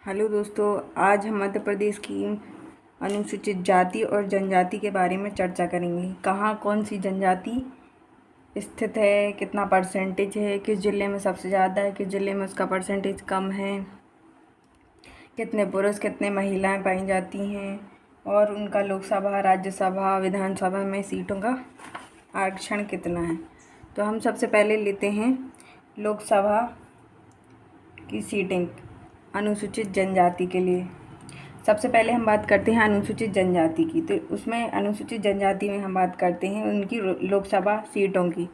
Hello दोस्तों, आज हम मध्य प्रदेश की अनुसूचित जाति और जनजाति के बारे में चर्चा करेंगे। कहाँ कौन सी जनजाति स्थित है, कितना परसेंटेज है, किस ज़िले में सबसे ज़्यादा है, किस ज़िले में उसका परसेंटेज कम है, कितने पुरुष कितने महिलाएं पाई जाती हैं और उनका लोकसभा, राज्यसभा, विधानसभा में सीटों का आरक्षण कितना है। तो हम सबसे पहले लेते हैं लोकसभा की सीटिंग अनुसूचित जनजाति के लिए। सबसे पहले हम बात करते हैं अनुसूचित जनजाति की। तो उसमें अनुसूचित जनजाति में हम बात करते हैं उनकी लोकसभा सीटों की।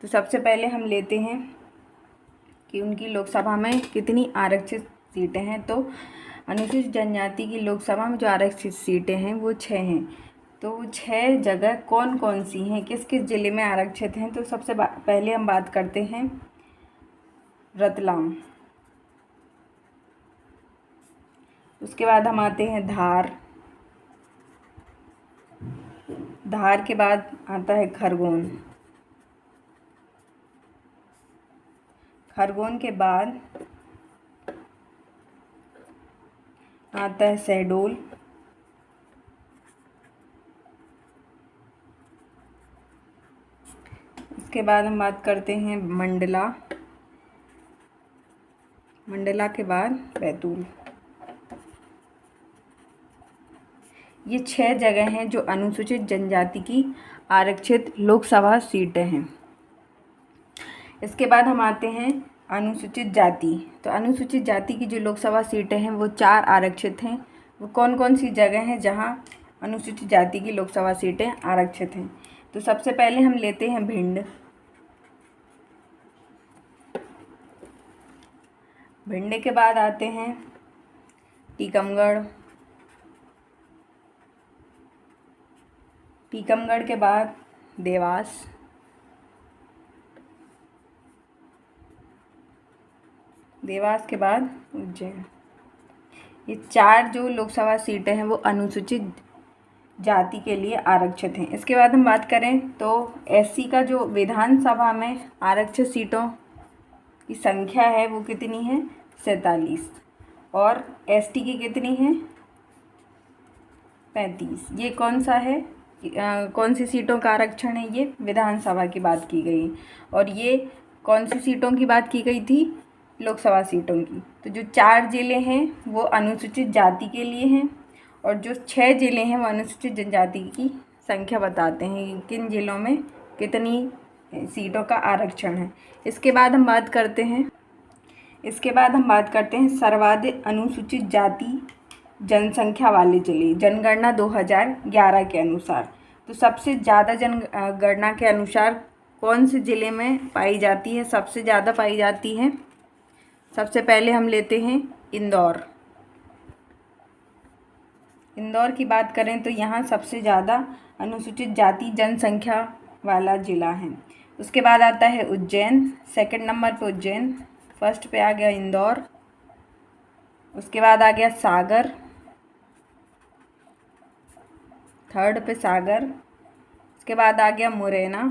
तो सबसे पहले हम लेते हैं कि उनकी लोकसभा में कितनी आरक्षित सीटें हैं। तो अनुसूचित जनजाति की लोकसभा में जो आरक्षित सीटें हैं वो 6 हैं। तो वो 6 जगह कौन कौन सी हैं, किस किस ज़िले में आरक्षित हैं। तो सबसे पहले हम बात करते हैं रतलाम। उसके बाद हम आते हैं धार। धार के बाद आता है खरगोन। खरगोन के बाद आता है शहडोल। उसके बाद हम बात करते हैं मंडला। मंडला के बाद बैतूल। ये 6 जगह हैं जो अनुसूचित जनजाति की आरक्षित लोकसभा सीटें हैं। इसके बाद हम आते हैं अनुसूचित जाति। तो अनुसूचित जाति की जो लोकसभा सीटें हैं वो 4 आरक्षित हैं। वो कौन कौन सी जगह हैं जहां अनुसूचित जाति की लोकसभा सीटें आरक्षित हैं। तो सबसे पहले हम लेते हैं भिंड। भिंड के बाद आते हैं टीकमगढ़। टीकमगढ़ के बाद देवास। देवास के बाद उज्जैन। ये 4 जो लोकसभा सीटें हैं वो अनुसूचित जाति के लिए आरक्षित हैं। इसके बाद हम बात करें तो एससी का जो विधानसभा में आरक्षित सीटों की संख्या है वो कितनी है, 47। और एसटी की कितनी है, 35। ये कौन सा है, कौन सी सीटों का आरक्षण है, ये विधानसभा की बात की गई। और ये कौन सी सीटों की बात की गई थी, लोकसभा सीटों की। तो जो 4 ज़िले हैं वो अनुसूचित जाति के लिए हैं और जो 6 ज़िले हैं वो अनुसूचित जनजाति की संख्या बताते हैं, किन ज़िलों में कितनी सीटों का आरक्षण है। इसके बाद हम बात करते हैं सर्वाधिक अनुसूचित जाति जनसंख्या वाले ज़िले, जनगणना 2011 के अनुसार। तो सबसे ज़्यादा जनगणना के अनुसार कौन से ज़िले में पाई जाती है, सबसे ज़्यादा पाई जाती है। सबसे पहले हम लेते हैं इंदौर। इंदौर की बात करें तो यहाँ सबसे ज़्यादा अनुसूचित जाति जनसंख्या वाला ज़िला है। उसके बाद आता है उज्जैन। सेकंड नंबर पे उज्जैन, फर्स्ट पे आ गया इंदौर। उसके बाद आ गया सागर, थर्ड पे सागर। उसके बाद आ गया मुरैना।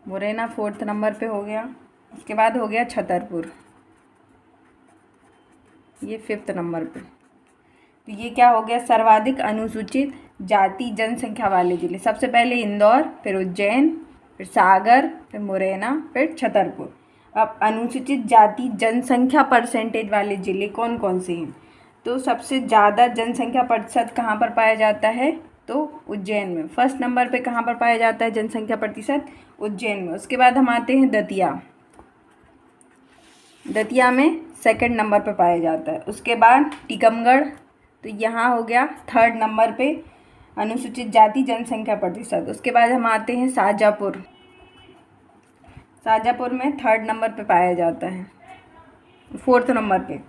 मुरैना 4th नंबर पे हो गया। उसके बाद हो गया छतरपुर, ये 5th नंबर पे। तो ये क्या हो गया, सर्वाधिक अनुसूचित जाति जनसंख्या वाले ज़िले। सबसे पहले इंदौर, फिर उज्जैन, फिर सागर, फिर मुरैना, फिर छतरपुर। अब अनुसूचित जाति जनसंख्या परसेंटेज वाले ज़िले कौन कौन से हैं। तो सबसे ज़्यादा जनसंख्या प्रतिशत कहाँ पर पाया जाता है, तो उज्जैन में। फर्स्ट नंबर पे कहाँ पर पाया जाता है जनसंख्या प्रतिशत, उज्जैन में। उसके बाद हम आते हैं दतिया। दतिया में सेकंड नंबर पे पाया जाता है। उसके बाद टीकमगढ़, तो यहाँ हो गया 3rd नंबर पे अनुसूचित जाति जनसंख्या प्रतिशत। उसके बाद हम आते हैं शाहजहाँपुर। शाहजहाँपुर में 3rd नंबर पे पाया जाता है, 4th नंबर पे।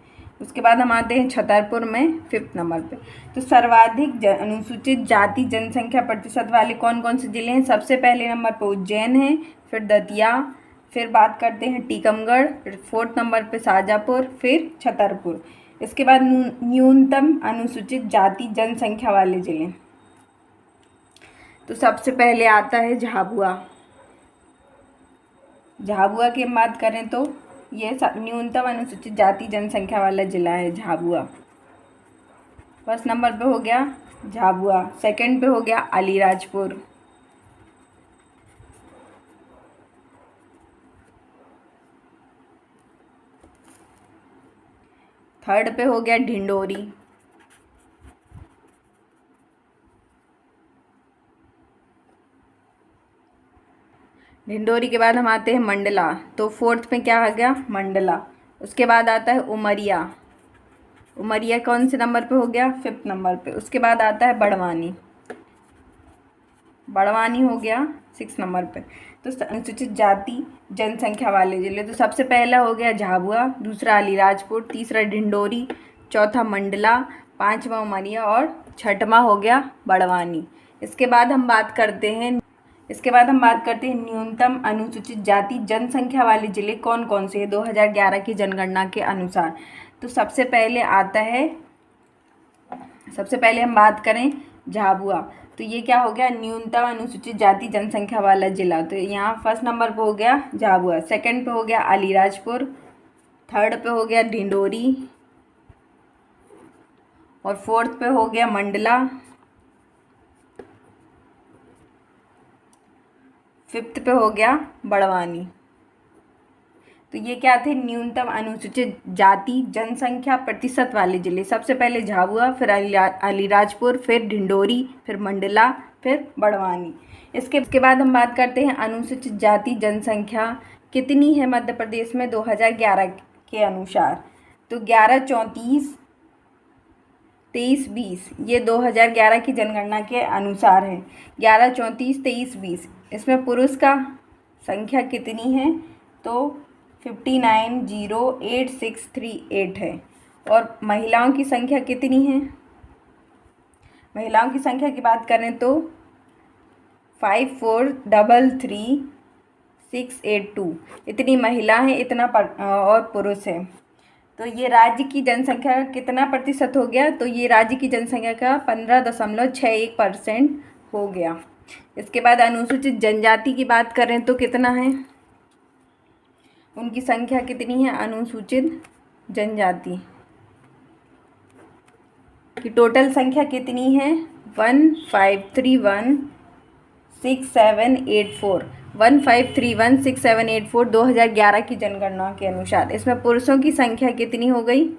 उसके बाद हम आते हैं छतरपुर में 5th नंबर पे। तो सर्वाधिक अनुसूचित जाति जनसंख्या प्रतिशत वाले कौन कौन से ज़िले हैं। सबसे पहले नंबर पर उज्जैन है, फिर दतिया, फिर बात करते हैं टीकमगढ़, फिर 4th नंबर पे शाहजहाँपुर, फिर छतरपुर। इसके बाद न्यूनतम अनुसूचित जाति जनसंख्या वाले ज़िले। तो सबसे पहले आता है झाबुआ। झाबुआ की हम बात करें तो ये न्यूनतम अनुसूचित जाति जनसंख्या वाला जिला है झाबुआ। फर्स्ट नंबर पे हो गया झाबुआ, सेकंड पे हो गया अलीराजपुर, थर्ड पे हो गया ढिंडोरी, ढिंडोरी के बाद हम आते हैं मंडला, तो फोर्थ पे क्या आ गया मंडला। उसके बाद आता है उमरिया, उमरिया कौन से नंबर पे हो गया फिफ्थ नंबर पे। उसके बाद आता है बड़वानी, बड़वानी हो गया सिक्स नंबर पे। तो अनुसूचित जाति जनसंख्या वाले जिले, तो सबसे पहला हो गया झाबुआ, दूसरा अलीराजपुर, तीसरा ढिंडोरी, चौथा मंडला, पांचवा उमरिया और छठवां हो गया बड़वानी। इसके बाद हम बात करते हैं न्यूनतम अनुसूचित जाति जनसंख्या वाले जिले कौन कौन से हैं 2011 की जनगणना के अनुसार। तो सबसे पहले हम बात करें झाबुआ, तो ये क्या हो गया न्यूनतम अनुसूचित जाति जनसंख्या वाला जिला। तो यहाँ फर्स्ट नंबर पे हो गया झाबुआ, सेकंड पे हो गया अलीराजपुर, थर्ड पे हो गया ढिंडोरी और फोर्थ पे हो गया मंडला, फिफ्थ पे हो गया बड़वानी। तो ये क्या थे न्यूनतम अनुसूचित जाति जनसंख्या प्रतिशत वाले जिले। सबसे पहले झाबुआ, फिर अलीराजपुर, फिर ढिंडोरी, फिर मंडला, फिर बड़वानी। इसके बाद हम बात करते हैं अनुसूचित जाति जनसंख्या कितनी है मध्य प्रदेश में 2011 के अनुसार। तो 11, 34, 23, 20 ये 2011 की जनगणना के अनुसार है। 11, 34, 23, 20 इसमें पुरुष का संख्या कितनी है तो 59,08638 है। और महिलाओं की संख्या कितनी है, महिलाओं की संख्या की बात करें तो 54,33,682 इतनी महिला है, इतना और पुरुष है। तो ये राज्य की जनसंख्या का कितना प्रतिशत हो गया, तो ये राज्य की जनसंख्या का 15.61% हो गया। इसके बाद अनुसूचित जनजाति की बात करें तो कितना है, उनकी संख्या कितनी है अनुसूचित जनजाति की टोटल संख्या कितनी है 15316784 15316784 2011 की जनगणना के अनुसार। इसमें पुरुषों की संख्या कितनी हो गई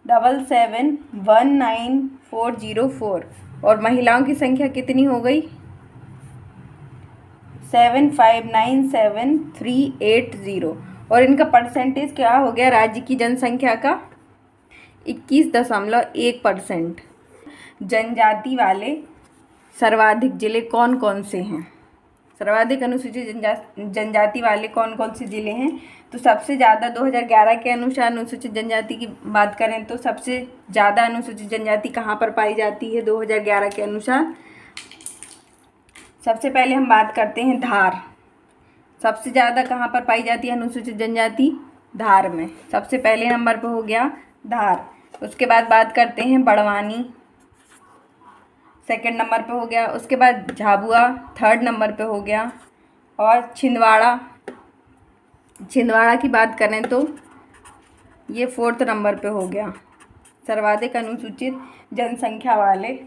7719,404 और महिलाओं की संख्या कितनी हो गई 7597,380 और इनका परसेंटेज क्या हो गया राज्य की जनसंख्या का 21.1%। जनजाति वाले सर्वाधिक जिले कौन कौन से हैं, सर्वाधिक अनुसूचित जनजाति वाले कौन कौन से जिले हैं। तो सबसे ज़्यादा 2011 के अनुसार अनुसूचित जनजाति की बात करें तो सबसे ज़्यादा अनुसूचित जनजाति कहाँ पर पाई जाती है 2011 के अनुसार। सबसे पहले हम बात करते हैं धार, सबसे ज़्यादा कहाँ पर पाई जाती है अनुसूचित जनजाति धार में, सबसे पहले नंबर पर हो गया धार। उसके बाद बात करते हैं बड़वानी, सेकंड नंबर पे हो गया। उसके बाद झाबुआ थर्ड नंबर पे हो गया और छिंदवाड़ा की बात करें तो ये फोर्थ नंबर पे हो गया सर्वाधिक अनुसूचित जनसंख्या वाले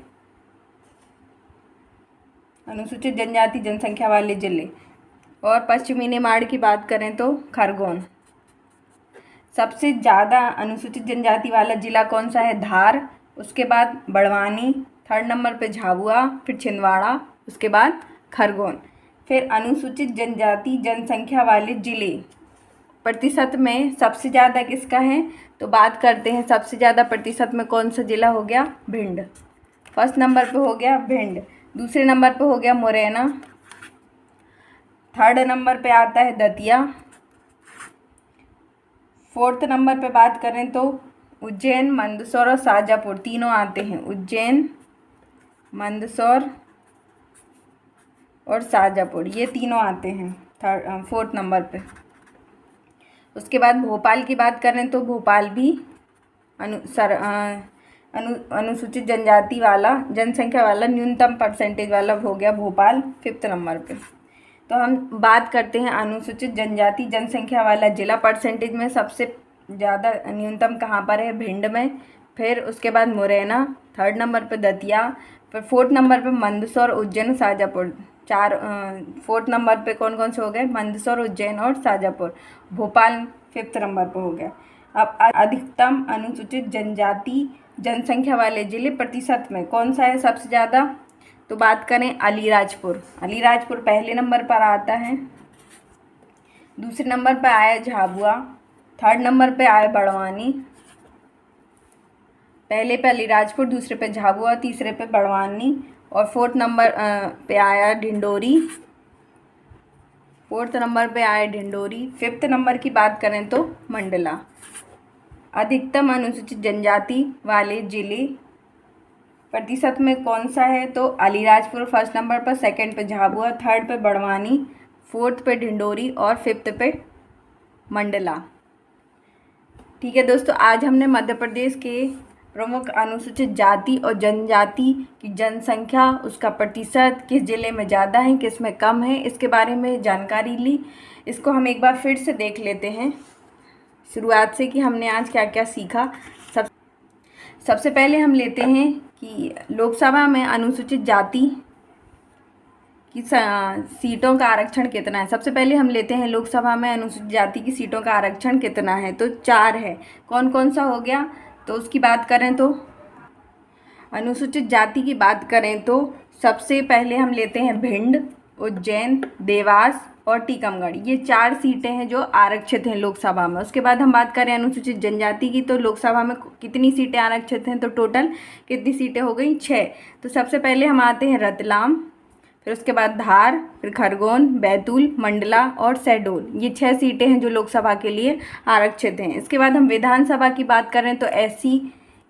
अनुसूचित जनजाति जनसंख्या वाले जिले। और पश्चिमी निमाड़ की बात करें तो खरगोन। सबसे ज़्यादा अनुसूचित जनजाति वाला जिला कौन सा है धार, उसके बाद बड़वानी, थर्ड नंबर पे झाबुआ, फिर छिंदवाड़ा, उसके बाद खरगोन। फिर अनुसूचित जनजाति जनसंख्या वाले जिले प्रतिशत में सबसे ज़्यादा किसका है तो बात करते हैं सबसे ज़्यादा प्रतिशत में कौन सा जिला हो गया भिंड, फर्स्ट नंबर पे हो गया भिंड, दूसरे नंबर पे हो गया मुरैना, थर्ड नंबर पे आता है दतिया, फोर्थ नंबर पे बात करें तो उज्जैन, मंदसौर और शाजापुर तीनों आते हैं, उज्जैन, मंदसौर और शाजापुर ये तीनों आते हैं फोर्थ नंबर पे। उसके बाद भोपाल की बात करें तो भोपाल भी अनुसूचित जनजाति वाला जनसंख्या वाला न्यूनतम परसेंटेज वाला हो गया भोपाल फिफ्थ नंबर पे। तो हम बात करते हैं अनुसूचित जनजाति जनसंख्या वाला जिला परसेंटेज में। सबसे ज़्यादा न्यूनतम कहाँ पर है? भिंड में। फिर उसके बाद मुरैना, थर्ड नंबर पे दतिया, फिर फोर्थ नंबर पे मंदसौर, उज्जैन, शाजापुर। फोर्थ नंबर पे कौन कौन से हो गए? मंदसौर, उज्जैन और शाजापुर। भोपाल फिफ्थ नंबर पे हो गया। अब अधिकतम अनुसूचित जनजाति जनसंख्या वाले जिले प्रतिशत में कौन सा है सबसे ज़्यादा? तो बात करें अलीराजपुर। अलीराजपुर पहले नंबर पर आता है। दूसरे नंबर पर आया झाबुआ, थर्ड नंबर पे आया बड़वानी। पहले पे अलीराजपुर, दूसरे पे झाबुआ, तीसरे पे बड़वानी और फोर्थ नंबर पे आया ढिंडोरी। फोर्थ नंबर पे आया ढिंडोरी। फिफ्थ नंबर की बात करें तो मंडला। अधिकतम अनुसूचित जनजाति वाले जिले प्रतिशत में कौन सा है? तो अलीराजपुर फर्स्ट नंबर पर, सेकंड पे झाबुआ, थर्ड पे बड़वानी, फोर्थ पे ढिंडोरी और फिफ्थ पे मंडला। ठीक है दोस्तों, आज हमने मध्य प्रदेश के प्रमुख अनुसूचित जाति और जनजाति की जनसंख्या, उसका प्रतिशत, किस जिले में ज़्यादा है किस में कम है, इसके बारे में जानकारी ली। इसको हम एक बार फिर से देख लेते हैं शुरुआत से कि हमने आज क्या क्या सीखा। सबसे पहले हम लेते हैं कि लोकसभा में अनुसूचित जाति की सीटों का आरक्षण कितना है। सबसे पहले हम लेते हैं लोकसभा में अनुसूचित जाति की सीटों का आरक्षण कितना है। तो 4 है। कौन कौन सा हो गया? तो उसकी बात करें तो अनुसूचित जाति की बात करें तो सबसे पहले हम लेते हैं भिंड, उज्जैन, देवास और टीकमगढ़। ये 4 सीटें हैं जो आरक्षित हैं लोकसभा में। उसके बाद हम बात करें अनुसूचित जनजाति की, तो लोकसभा में कितनी सीटें आरक्षित हैं? तो टोटल कितनी सीटें हो गई? 6। तो सबसे पहले हम आते हैं रतलाम, फिर उसके बाद धार, फिर खरगोन, बैतूल, मंडला और शहडोल। ये 6 सीटें हैं जो लोकसभा के लिए आरक्षित हैं। इसके बाद हम विधानसभा की बात करें तो एससी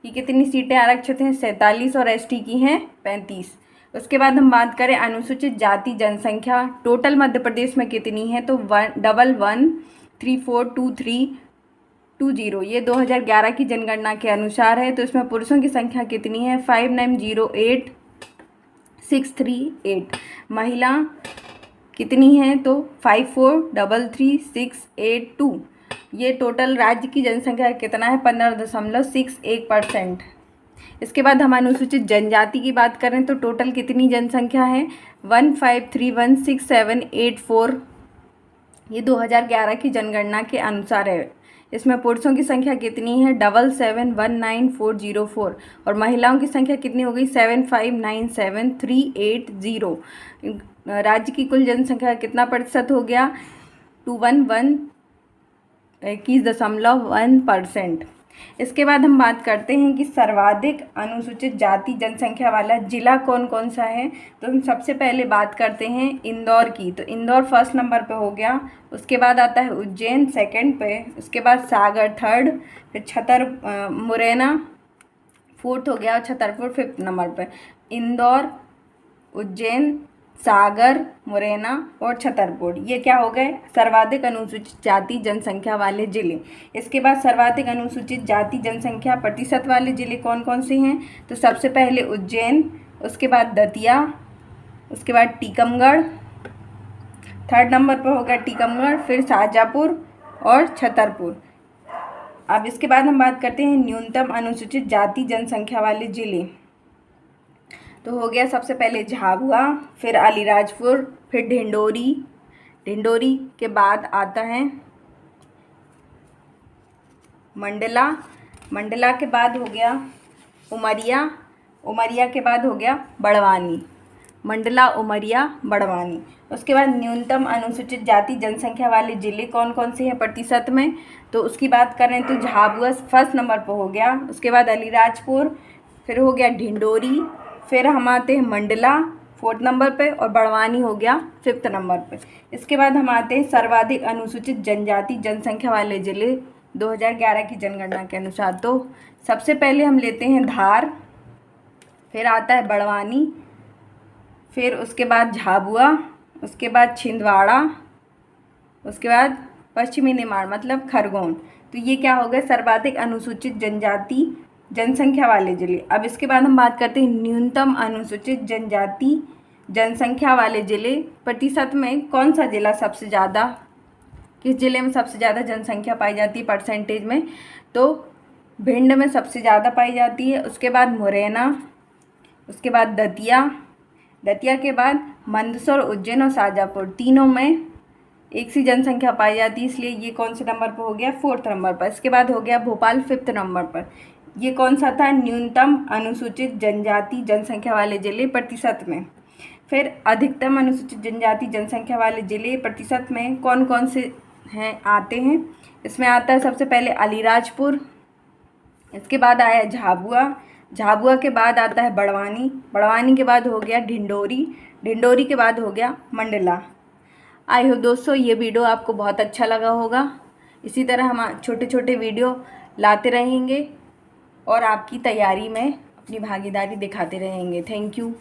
की कितनी सीटें आरक्षित हैं? 47 और एसटी की हैं 35। उसके बाद हम बात करें अनुसूचित जाति जनसंख्या टोटल मध्य प्रदेश में कितनी है? तो 111342320। ये 2011 की जनगणना के अनुसार है। तो इसमें पुरुषों की संख्या कितनी है? 5908,638। महिला कितनी है? तो 5433,682। ये टोटल राज्य की जनसंख्या कितना है? 15.61%। इसके बाद हम अनुसूचित जनजाति की बात करें तो टोटल कितनी जनसंख्या है? 15316784। ये 2011 की जनगणना के अनुसार है। इसमें पुरुषों की संख्या कितनी है? 7719,404 और महिलाओं की संख्या कितनी हो गई? 7597,380। राज्य की कुल जनसंख्या कितना प्रतिशत हो गया? 21.1%। इसके बाद हम बात करते हैं कि सर्वाधिक अनुसूचित जाति जनसंख्या वाला जिला कौन कौन सा है। तो हम सबसे पहले बात करते हैं इंदौर की। तो इंदौर फर्स्ट नंबर पे हो गया। उसके बाद आता है उज्जैन सेकंड पे, उसके बाद सागर थर्ड, फिर मुरैना फोर्थ हो गया और छतरपुर फिफ्थ नंबर पे। इंदौर, उज्जैन, सागर, मुरैना और छतरपुर, ये क्या हो गए? सर्वाधिक अनुसूचित जाति जनसंख्या वाले जिले। इसके बाद सर्वाधिक अनुसूचित जाति जनसंख्या प्रतिशत वाले जिले कौन कौन से हैं? तो सबसे पहले उज्जैन, उसके बाद दतिया, उसके बाद टीकमगढ़, थर्ड नंबर पर हो गया टीकमगढ़, फिर शाजापुर और छतरपुर। अब इसके बाद हम बात करते हैं न्यूनतम अनुसूचित जाति जनसंख्या वाले जिले। तो हो गया सबसे पहले झाबुआ, फिर अलीराजपुर, फिर ढिंडोरी। ढिंडोरी के बाद आता है मंडला। मंडला के बाद हो गया उमरिया। उमरिया के बाद हो गया बड़वानी। मंडला, उमरिया, बड़वानी। उसके बाद न्यूनतम अनुसूचित जाति जनसंख्या वाले जिले कौन कौन से हैं प्रतिशत में? तो उसकी बात करें तो झाबुआ फर्स्ट नंबर पर हो गया, उसके बाद अलीराजपुर, फिर हो गया ढिंडोरी, फिर हम आते हैं मंडला फोर्थ नंबर पे और बड़वानी हो गया फिफ्थ नंबर पे। इसके बाद हम आते हैं सर्वाधिक अनुसूचित जनजाति जनसंख्या वाले जिले 2011 की जनगणना के अनुसार। तो सबसे पहले हम लेते हैं धार, फिर आता है बड़वानी, फिर उसके बाद झाबुआ, उसके बाद छिंदवाड़ा, उसके बाद पश्चिमी निमाड़ मतलब खरगोन। तो ये क्या हो गए? सर्वाधिक अनुसूचित जनजाति जनसंख्या वाले जिले। अब इसके बाद हम बात करते हैं न्यूनतम अनुसूचित जनजाति जनसंख्या वाले ज़िले प्रतिशत में कौन सा ज़िला सबसे ज़्यादा, किस ज़िले में सबसे ज़्यादा जनसंख्या पाई जाती है परसेंटेज में? तो भिंड में सबसे ज़्यादा पाई जाती है। उसके बाद मुरैना, उसके बाद दतिया के बाद मंदसौर, उज्जैन और शाजापुर, तीनों में एक सी जनसंख्या पाई जाती है, इसलिए ये कौन से नंबर पर हो गया? 4th नंबर पर। इसके बाद हो गया भोपाल 5th नंबर पर। ये कौन सा था? न्यूनतम अनुसूचित जनजाति जनसंख्या वाले ज़िले प्रतिशत में। फिर अधिकतम अनुसूचित जनजाति जनसंख्या वाले ज़िले प्रतिशत में कौन कौन से हैं आते हैं? इसमें आता है सबसे पहले अलीराजपुर, इसके बाद आया झाबुआ के बाद आता है बड़वानी के बाद हो गया ढिंडोरी के बाद हो गया मंडला। आई होप दोस्तों ये वीडियो आपको बहुत अच्छा लगा होगा। इसी तरह हम छोटे छोटे वीडियो लाते रहेंगे और आपकी तैयारी में अपनी भागीदारी दिखाते रहेंगे। Thank you.